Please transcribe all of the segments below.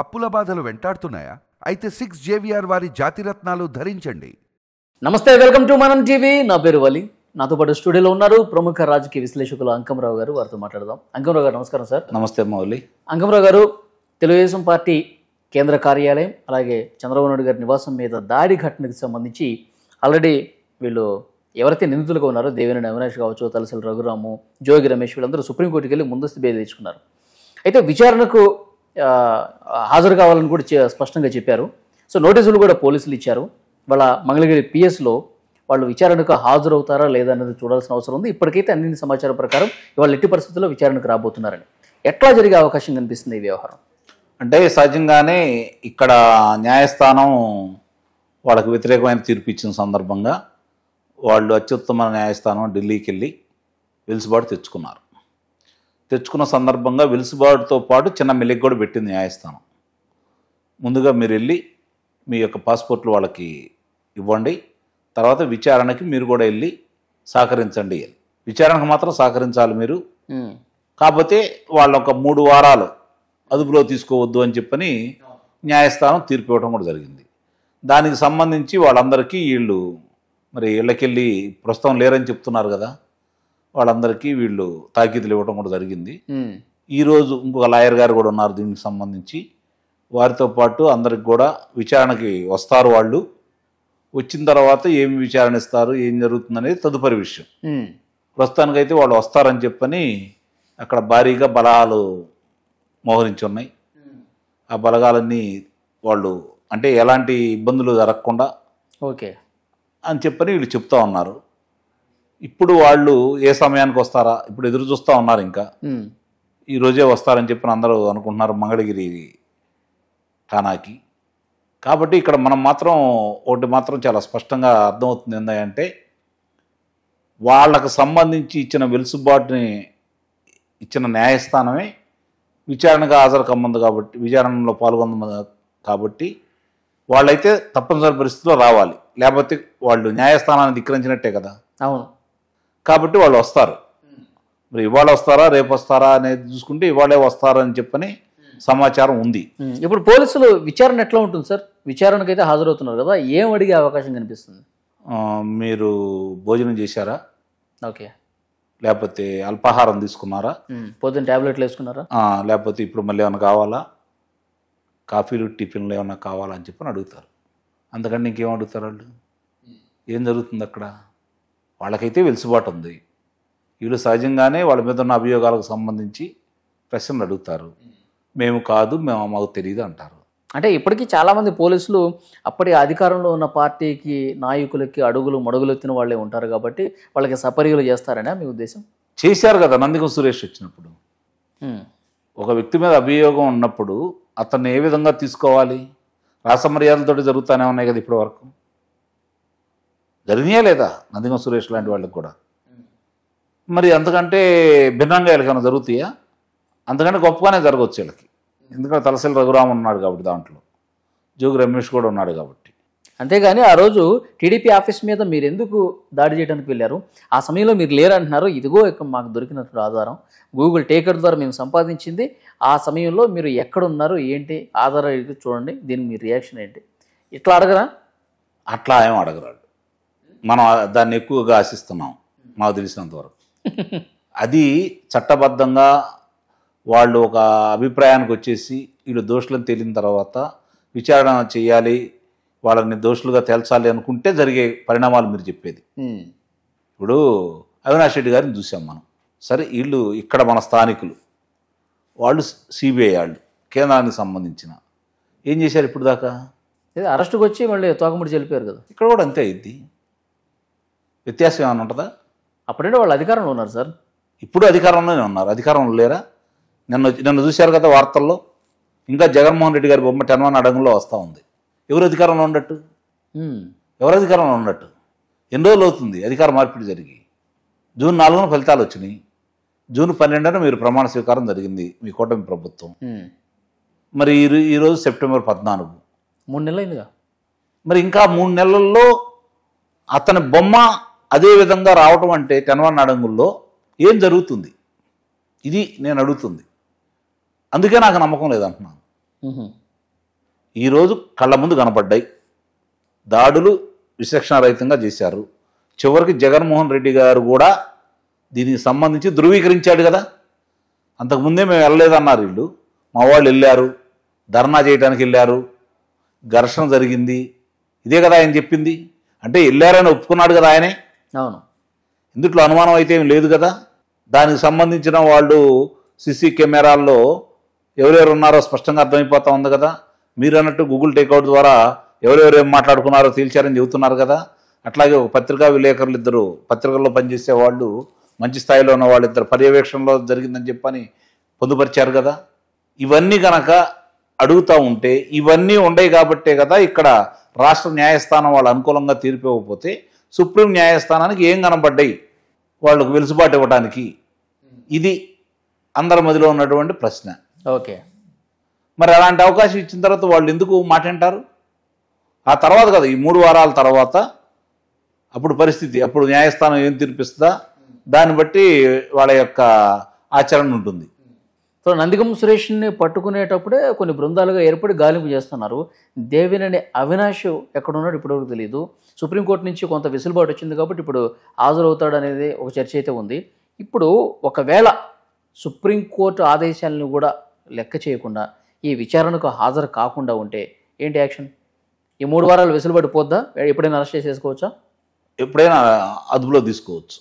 అప్పుల బాధలు వెంటాడుతున్నాయా? అయితే 6 JVR వారి జాతిరత్నాలు ధరించండి. నమస్తే, వెల్కమ్ టు మనం టీవీ. నా పేరు వలి. నాతో పాటు స్టూడియోలో ఉన్నారు ప్రముఖ రాజకీయ విశ్లేషకులు అంకంరావు గారు. వారితో మాట్లాడదాం. అంకంరావు గారు నమస్కారం సార్. నమస్తే మౌలి. అంకంరావు గారు, తెలుగుదేశం పార్టీ కేంద్ర కార్యాలయం అలాగే చంద్రబాబు నాయుడు గారి నివాసం మీద దాడి ఘటనకు సంబంధించి ఆల్రెడీ వీళ్ళు ఎవరైతే నిందితులుగా ఉన్నారో దేవినేని అవినాష్ కావచ్చు, తలసాని రఘురాము, జోగి రమేష్ వీళ్ళందరూ సుప్రీంకోర్టుకి వెళ్ళి ముందస్తు బెయిల్ తెచ్చుకున్నారు. అయితే విచారణకు హాజరు కావాలని కూడా స్పష్టంగా చెప్పారు. సో నోటీసులు కూడా పోలీసులు ఇచ్చారు. వాళ్ళ మంగళగిరి పిఎస్లో వాళ్ళు విచారణకు హాజరవుతారా లేదా అనేది చూడాల్సిన అవసరం ఉంది. ఇప్పటికైతే అన్ని సమాచారం ప్రకారం ఇవాళ ఎట్టి పరిస్థితుల్లో విచారణకు రాబోతున్నారని. ఎట్లా జరిగే అవకాశం కనిపిస్తుంది ఈ వ్యవహారం? అంటే సహజంగానే ఇక్కడ న్యాయస్థానం వాళ్ళకు వ్యతిరేకమైన తీర్పు ఇచ్చిన సందర్భంగా వాళ్ళు అత్యుత్తమ న్యాయస్థానం ఢిల్లీకి వెళ్ళి వెలుసుబాటు తెచ్చుకున్న సందర్భంగా వెలుసుబాటుతో పాటు చిన్న మెలిక కూడా పెట్టింది న్యాయస్థానం. ముందుగా మీరు వెళ్ళి మీ యొక్క పాస్పోర్ట్లు వాళ్ళకి ఇవ్వండి, తర్వాత విచారణకి మీరు కూడా వెళ్ళి సహకరించండి. విచారణకు మాత్రం సహకరించాలి మీరు, కాకపోతే వాళ్ళ ఒక 3 వారాలు అదుపులో తీసుకోవద్దు అని చెప్పని న్యాయస్థానం తీర్పు ఇవ్వడం కూడా జరిగింది. దానికి సంబంధించి వాళ్ళందరికీ వీళ్ళు మరి ఇళ్ళకెళ్ళి ప్రస్తుతం లేరని చెప్తున్నారు కదా, వాళ్ళందరికీ వీళ్ళు తాకీదులు ఇవ్వడం కూడా జరిగింది. ఈరోజు ఇంకొక లాయర్ గారు కూడా ఉన్నారు దీనికి సంబంధించి, వారితో పాటు అందరికి కూడా విచారణకి వస్తారు. వాళ్ళు వచ్చిన తర్వాత ఏమి విచారణ ఇస్తారు, ఏం జరుగుతుందనేది తదుపరి విషయం. ప్రస్తుతానికైతే వాళ్ళు వస్తారని చెప్పని అక్కడ భారీగా బలగాలు మోహరించి ఉన్నాయి. ఆ బలగాలన్నీ వాళ్ళు అంటే ఎలాంటి ఇబ్బందులు జరగకుండా ఓకే అని చెప్పని వీళ్ళు చెప్తా ఉన్నారు. ఇప్పుడు వాళ్ళు ఏ సమయానికి వస్తారా ఇప్పుడు ఎదురు చూస్తూ ఉన్నారు. ఇంకా ఈరోజే వస్తారని చెప్పి అందరూ అనుకుంటున్నారు మంగళగిరి ఠానాకి. కాబట్టి ఇక్కడ మనం మాత్రం ఒకటి మాత్రం చాలా స్పష్టంగా అర్థమవుతుంది ఏంటంటే, వాళ్ళకు సంబంధించి ఇచ్చిన వెలుసుబాటుని ఇచ్చిన న్యాయస్థానమే విచారణగా హాజరు కమ్మంది కాబట్టి, విచారణలో పాల్గొంది కాబట్టి వాళ్ళైతే తప్పనిసరి పరిస్థితిలో రావాలి. లేకపోతే వాళ్ళు న్యాయస్థానాన్ని ధిక్కరించినట్టే కదా. అవును. కాబట్టి వాళ్ళు వస్తారు. మరి ఇవాళ వస్తారా రేపు వస్తారా అనేది చూసుకుంటే ఇవాళే వస్తారని చెప్పని సమాచారం ఉంది. ఇప్పుడు పోలీసులు విచారణ ఎట్లా ఉంటుంది సార్? విచారణకైతే హాజరవుతున్నారు కదా, ఏం అడిగే అవకాశం కనిపిస్తుంది? మీరు భోజనం చేశారా, ఓకే, లేకపోతే అల్పాహారం తీసుకున్నారా, పొద్దున్న ట్యాబ్లెట్లు వేసుకున్నారా, లేకపోతే ఇప్పుడు మళ్ళీ ఏమైనా కావాలా, కాఫీలు టిఫిన్లు ఏమైనా కావాలా అని చెప్పని అడుగుతారు. అందుకని ఇంకేం అడుగుతారు వాళ్ళు? ఏం జరుగుతుంది అక్కడ? వాళ్ళకైతే వెలుసుబాటు ఉంది. వీళ్ళు సహజంగానే వాళ్ళ మీద ఉన్న అభియోగాలకు సంబంధించి ప్రశ్నలు అడుగుతారు. మేము కాదు, మాకు తెలియదు అంటారు. అంటే ఇప్పటికీ చాలామంది పోలీసులు అప్పటి అధికారంలో ఉన్న పార్టీకి నాయకులకి మడుగులు ఎత్తిన వాళ్ళే ఉంటారు కాబట్టి వాళ్ళకి సపర్యలు చేస్తారనే మీ ఉద్దేశం? చేశారు కదా నందిగం సురేష్ వచ్చినప్పుడు. ఒక వ్యక్తి మీద అభియోగం ఉన్నప్పుడు అతన్ని ఏ విధంగా తీసుకోవాలి? రాసమర్యాదలతో జరుగుతూనే ఉన్నాయి కదా ఇప్పటి వరకు. జరిగినాయా లేదా నందిగం సురేష్ లాంటి వాళ్ళకి కూడా? మరి అంతకంటే భిన్నంగా వీళ్ళకైనా జరుగుతాయా? అంతకంటే గొప్పగానే జరగవచ్చు వీళ్ళకి. ఎందుకంటే తలసాని రఘురాము ఉన్నాడు కాబట్టి, దాంట్లో జోగి రమేష్ కూడా ఉన్నాడు కాబట్టి. అంతేగాని ఆ రోజు టీడీపీ ఆఫీస్ మీద మీరు ఎందుకు దాడి చేయడానికి వెళ్ళారు? ఆ సమయంలో మీరు లేరంటున్నారు. ఇదిగో ఇక్కడ మాకు దొరికినటువంటి ఆధారం, గూగుల్ టేకర్ ద్వారా మేము సంపాదించింది. ఆ సమయంలో మీరు ఎక్కడున్నారు ఏంటి ఆధారం చూడండి, దీనికి మీ రియాక్షన్ ఏంటి? ఇట్లా అడగరా? అట్లా ఏం అడగరాడు. మనం దాన్ని ఎక్కువగా ఆశిస్తున్నాం మాకు తెలిసినంత వరకు. అది చట్టబద్ధంగా వాళ్ళు ఒక అభిప్రాయానికి వచ్చేసి వీళ్ళు దోషులను తేలిన తర్వాత విచారణ చేయాలి, వాళ్ళని దోషులుగా తేల్చాలి అనుకుంటే జరిగే పరిణామాలు మీరు చెప్పేది. ఇప్పుడు అవినాష్ రెడ్డి గారిని చూసాం మనం. సరే, వీళ్ళు ఇక్కడ మన స్థానికులు, వాళ్ళు సిబిఐ వాళ్ళు కేంద్రానికి సంబంధించిన ఏం చేశారు ఇప్పుడు దాకా? అరెస్టుకు వచ్చి మళ్ళీ తోకముడి చెల్లిపోయారు కదా. ఇక్కడ కూడా అంతే అయింది. వ్యత్యాసం ఏమైనా ఉంటుందా? అప్పుడే వాళ్ళు అధికారంలో ఉన్నారు సార్. ఇప్పుడు అధికారంలోనే ఉన్నారు. అధికారంలో లేరా? నిన్న చూశారు కదా వార్తల్లో, ఇంకా జగన్మోహన్ రెడ్డి గారి బొమ్మ 10 అడుగులో వస్తూ ఉంది. ఎవరు అధికారంలో ఉన్నట్టు? ఎవరు అధికారంలో ఉన్నట్టు? ఎన్ని రోజులు అవుతుంది అధికార మార్పిడి జరిగి? జూన్ 4న ఫలితాలు వచ్చినాయి. జూన్ 12న మీరు ప్రమాణ స్వీకారం జరిగింది మీ కూటమి ప్రభుత్వం. మరి ఈరోజు సెప్టెంబర్ 14, 3 నెలలు అయిందిగా. మరి ఇంకా 3 నెలల్లో అతని బొమ్మ అదే విధంగా రావటం అంటే 10 అడుగుల్లో ఏం జరుగుతుంది? ఇది నేను అడుగుతుంది. అందుకే నాకు నమ్మకం లేదంటున్నాను. ఈరోజు కళ్ళ ముందు కనపడ్డాయి. దాడులు విచక్షణారహితంగా చేశారు. చివరికి జగన్మోహన్ రెడ్డి గారు కూడా దీనికి సంబంధించి ధృవీకరించాడు కదా. అంతకుముందే మేము వెళ్ళలేదన్నారు వీళ్ళు, మా వాళ్ళు వెళ్ళారు, ధర్నా చేయడానికి వెళ్ళారు, ఘర్షణ జరిగింది, ఇదే కదా ఆయన చెప్పింది. అంటే వెళ్ళారని ఒప్పుకున్నాడు కదా ఆయనే. అవును, ఇందుట్లో అనుమానం అయితే ఏం లేదు కదా. దానికి సంబంధించిన వాళ్ళు సీసీ కెమెరాల్లో ఎవరెవరు ఉన్నారో స్పష్టంగా అర్థమైపోతా ఉంది కదా. మీరు అన్నట్టు గూగుల్ టేక్అవుట్ ద్వారా ఎవరెవరు ఏం మాట్లాడుకున్నారో తేల్చారని చెబుతున్నారు కదా. అట్లాగే ఒక పత్రికా విలేకరులు ఇద్దరు, పత్రికల్లో పనిచేసే వాళ్ళు, మంచి స్థాయిలో ఉన్న వాళ్ళిద్దరు పర్యవేక్షణలో జరిగిందని చెప్పని పొందుపరిచారు కదా. ఇవన్నీ కనుక అడుగుతూ ఉంటే ఇవన్నీ ఉండవు కాబట్టే కదా ఇక్కడ రాష్ట్ర న్యాయస్థానం వాళ్ళు అనుకూలంగా తీర్పు ఇవ్వకపోతే సుప్రీం న్యాయస్థానానికి ఏం కనబడ్డాయి వాళ్ళకు వెలుసుబాటు ఇవ్వడానికి. ఇది అందరి మధ్యలో ఉన్నటువంటి ప్రశ్న. ఓకే, మరి అలాంటి అవకాశం ఇచ్చిన తర్వాత వాళ్ళు ఎందుకు మాట అంటారు? ఆ తర్వాత కదా, ఈ 3 వారాల తర్వాత అప్పుడు పరిస్థితి, అప్పుడు న్యాయస్థానం ఏం తీర్పిస్తుందా దాన్ని బట్టి వాళ్ళ యొక్క ఆచరణ ఉంటుంది. సో నందిగం సురేష్ని పట్టుకునేటప్పుడే కొన్ని బృందాలుగా ఏర్పడి గాలింపు చేస్తున్నారు. దేవినేని అవినాష్ ఎక్కడున్నాడు ఇప్పటివరకు తెలియదు. సుప్రీంకోర్టు నుంచి కొంత వెసులుబాటు వచ్చింది కాబట్టి ఇప్పుడు హాజరవుతాడు అనేది ఒక చర్చ అయితే ఉంది. ఇప్పుడు ఒకవేళ సుప్రీంకోర్టు ఆదేశాలను కూడా లెక్క చేయకుండా ఈ విచారణకు హాజరు కాకుండా ఉంటే ఏంటి యాక్షన్? ఈ 3 వారాలు వెసులుబాటు పోద్దా? ఎప్పుడైనా అరెస్ట్ చేసేసుకోవచ్చా? ఎప్పుడైనా అదుపులో తీసుకోవచ్చు.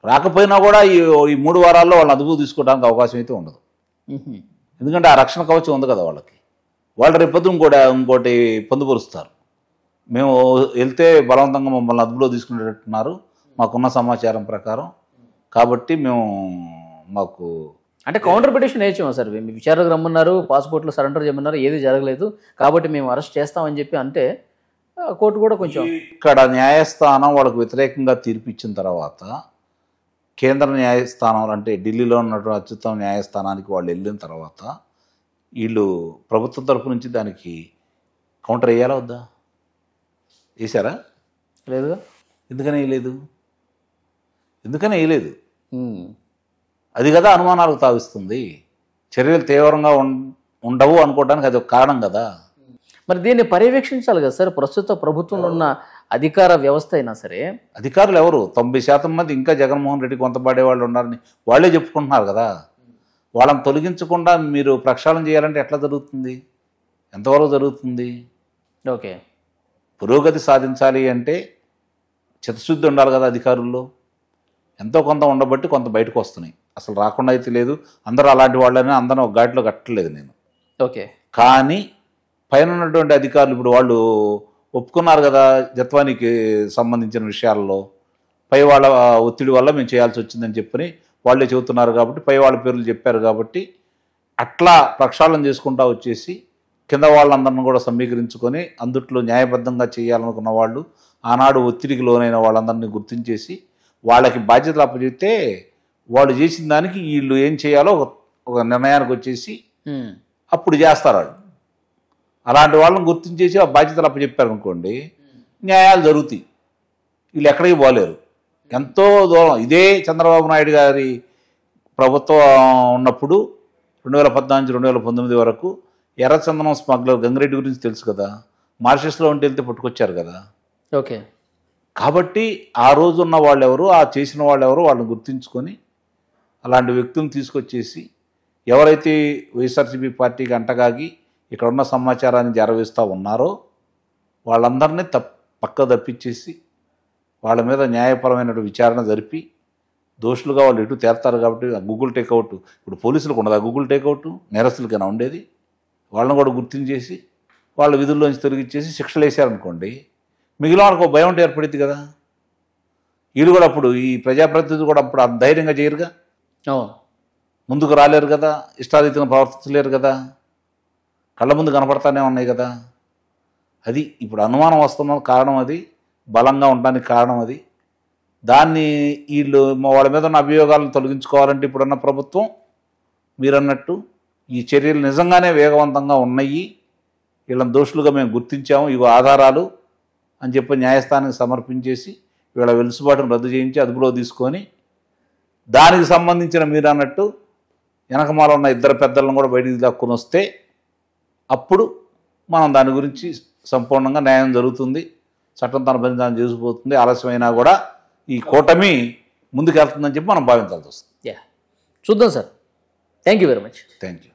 రాకపోయినా కూడా ఈ 3 వారాల్లో వాళ్ళని అదుపు తీసుకోవడానికి అవకాశం అయితే ఉండదు. ఎందుకంటే ఆ రక్షణ కవచం ఉంది కదా వాళ్ళకి. వాళ్ళు రేపొద్దు ఇంకోటి పొందుపరుస్తారు. మేము వెళ్తే బలవంతంగా మమ్మల్ని అదుపులో తీసుకునేటట్టున్నారు మాకున్న సమాచారం ప్రకారం, కాబట్టి మాకు అంటే కౌంటర్ పిటిషన్ వేయచ్చాము సార్, మీ విచారణకు రమ్మన్నారు, పాస్పోర్ట్లు సరెండర్ చేయమన్నారు, ఏది జరగలేదు కాబట్టి మేము అరెస్ట్ చేస్తామని చెప్పి అంటే కోర్టు కూడా కొంచెం ఇక్కడ న్యాయస్థానం వాళ్ళకు వ్యతిరేకంగా తీర్పు ఇచ్చిన తర్వాత కేంద్ర న్యాయస్థానం అంటే ఢిల్లీలో ఉన్నటువంటి అత్యుత్తమ న్యాయస్థానానికి వాళ్ళు వెళ్ళిన తర్వాత వీళ్ళు ప్రభుత్వం తరఫు నుంచి దానికి కౌంటర్ వేయాలా వద్దా? వేసారా? లేదుగా. ఎందుకని వేయలేదు? అది కదా అనుమానాలకు తావిస్తుంది. చర్యలు తీవ్రంగా ఉండవు అనుకోవడానికి అది ఒక కారణం కదా. మరి దీన్ని పర్యవేక్షించాలి కదా సార్. ప్రస్తుత ప్రభుత్వంలో ఉన్న అధికార వ్యవస్థ అయినా సరే, అధికారులు ఎవరు 90% మంది ఇంకా జగన్మోహన్ రెడ్డి కొంతపాడే వాళ్ళు ఉన్నారని వాళ్ళే చెప్పుకుంటున్నారు కదా. వాళ్ళని తొలగించకుండా మీరు ప్రక్షాళన చేయాలంటే ఎట్లా జరుగుతుంది? ఎంతవరకు జరుగుతుంది? ఓకే, పురోగతి సాధించాలి అంటే చిత్తశుద్ధి ఉండాలి కదా అధికారుల్లో. ఎంతో కొంత ఉండబట్టి కొంత బయటకు వస్తున్నాయి, అసలు రాకుండా అయితే లేదు. అందరూ అలాంటి వాళ్ళని అందరూ ఒక ఘాట్లో కట్టలేదు నేను. ఓకే, కానీ పైన ఉన్నటువంటి అధికారులు ఇప్పుడు వాళ్ళు ఒప్పుకున్నారు కదా జత్వానికి సంబంధించిన విషయాల్లో, పై వాళ్ళ ఒత్తిడి వల్ల మేము చేయాల్సి వచ్చిందని చెప్పని వాళ్ళే చెబుతున్నారు కాబట్టి, పై వాళ్ళ పేర్లు చెప్పారు కాబట్టి అట్లా ప్రక్షాళన చేసుకుంటా వచ్చేసి కింద వాళ్ళందరిని కూడా సమీకరించుకొని అందుట్లో న్యాయబద్ధంగా చేయాలనుకున్న వాళ్ళు, ఆనాడు ఒత్తిడికి లోనైన వాళ్ళందరినీ గుర్తించేసి వాళ్ళకి బాధ్యతలు అప్పచెప్తే వాళ్ళు చేసిన దానికి వీళ్ళు ఏం చేయాలో ఒక నిర్ణయానికి వచ్చేసి అప్పుడు చేస్తారు వాళ్ళు. అలాంటి వాళ్ళని గుర్తించేసి ఆ బాధ్యతలు అప్పచెప్పారు అనుకోండి, న్యాయాలు జరుగుతాయి. వీళ్ళు ఎక్కడికి పోలేరు. ఎంతో దూరం ఇదే చంద్రబాబు నాయుడు గారి ప్రభుత్వం ఉన్నప్పుడు 2014 నుంచి 2019 వరకు ఎర్రచందనం స్మగ్లర్ గంగిరెడ్డి గురించి తెలుసు కదా. మారిషస్లో ఉంటే వెళ్తే పట్టుకొచ్చారు కదా. ఓకే, కాబట్టి ఆ రోజు ఉన్న వాళ్ళు ఎవరు, ఆ చేసిన వాళ్ళు ఎవరు వాళ్ళని గుర్తించుకొని అలాంటి వ్యక్తులను తీసుకొచ్చేసి ఎవరైతే వైఎస్ఆర్సీపీ పార్టీకి అంటగాగి ఇక్కడ ఉన్న సమాచారాన్ని జరవేస్తూ ఉన్నారో వాళ్ళందరినీ పక్క తప్పించేసి వాళ్ళ మీద న్యాయపరమైన విచారణ జరిపి దోషులుగా వాళ్ళు ఎటు తేల్తారు. కాబట్టి గూగుల్ టేక్అవుట్ ఇప్పుడు పోలీసులకు ఉండదు. ఆ గూగుల్ టేక్అవుట్ నేరస్తులకైనా ఉండేది. వాళ్ళని కూడా గుర్తించేసి వాళ్ళ విధుల్లోంచి తొలగించేసి శిక్షలు వేసారనుకోండి, మిగిలిన వాళ్ళకు భయం ఉంటే ఏర్పడింది కదా. వీళ్ళు కూడా అప్పుడు ఈ ప్రజాప్రతినిధులు కూడా అప్పుడు అంత ధైర్యంగా చేయరుగా, ముందుకు రాలేరు కదా, ఇష్టారీతిని ప్రవర్తించలేరు కదా, కళ్ళ ముందు కనపడతానే ఉన్నాయి కదా. అది ఇప్పుడు అనుమానం వస్తున్న కారణం, అది బలంగా ఉండడానికి కారణం అది. దాన్ని వీళ్ళు వాళ్ళ మీద ఉన్న అభియోగాలను తొలగించుకోవాలంటే ఇప్పుడున్న ప్రభుత్వం మీరన్నట్టు ఈ చర్యలు నిజంగానే వేగవంతంగా ఉన్నాయి, వీళ్ళని దోషులుగా మేము గుర్తించాము, ఇవి ఆధారాలు అని చెప్పి న్యాయస్థానానికి సమర్పించేసి వీళ్ళ వెలుసుబాటును రద్దు చేయించి అదుపులో తీసుకొని దానికి సంబంధించిన మీరు అన్నట్టు వెనకమాల ఉన్న 2 పెద్దలను కూడా బయటికి దక్కుని వస్తే అప్పుడు మనం దాని గురించి సంపూర్ణంగా న్యాయం జరుగుతుంది, చట్టం తన పని దాన్ని చేసుకుపోతుంది. ఆలస్యమైనా కూడా ఈ కూటమి ముందుకెళ్తుందని చెప్పి మనం భావించాల్సి వస్తుంది. చూద్దాం sir. Thank you very much. Thank you.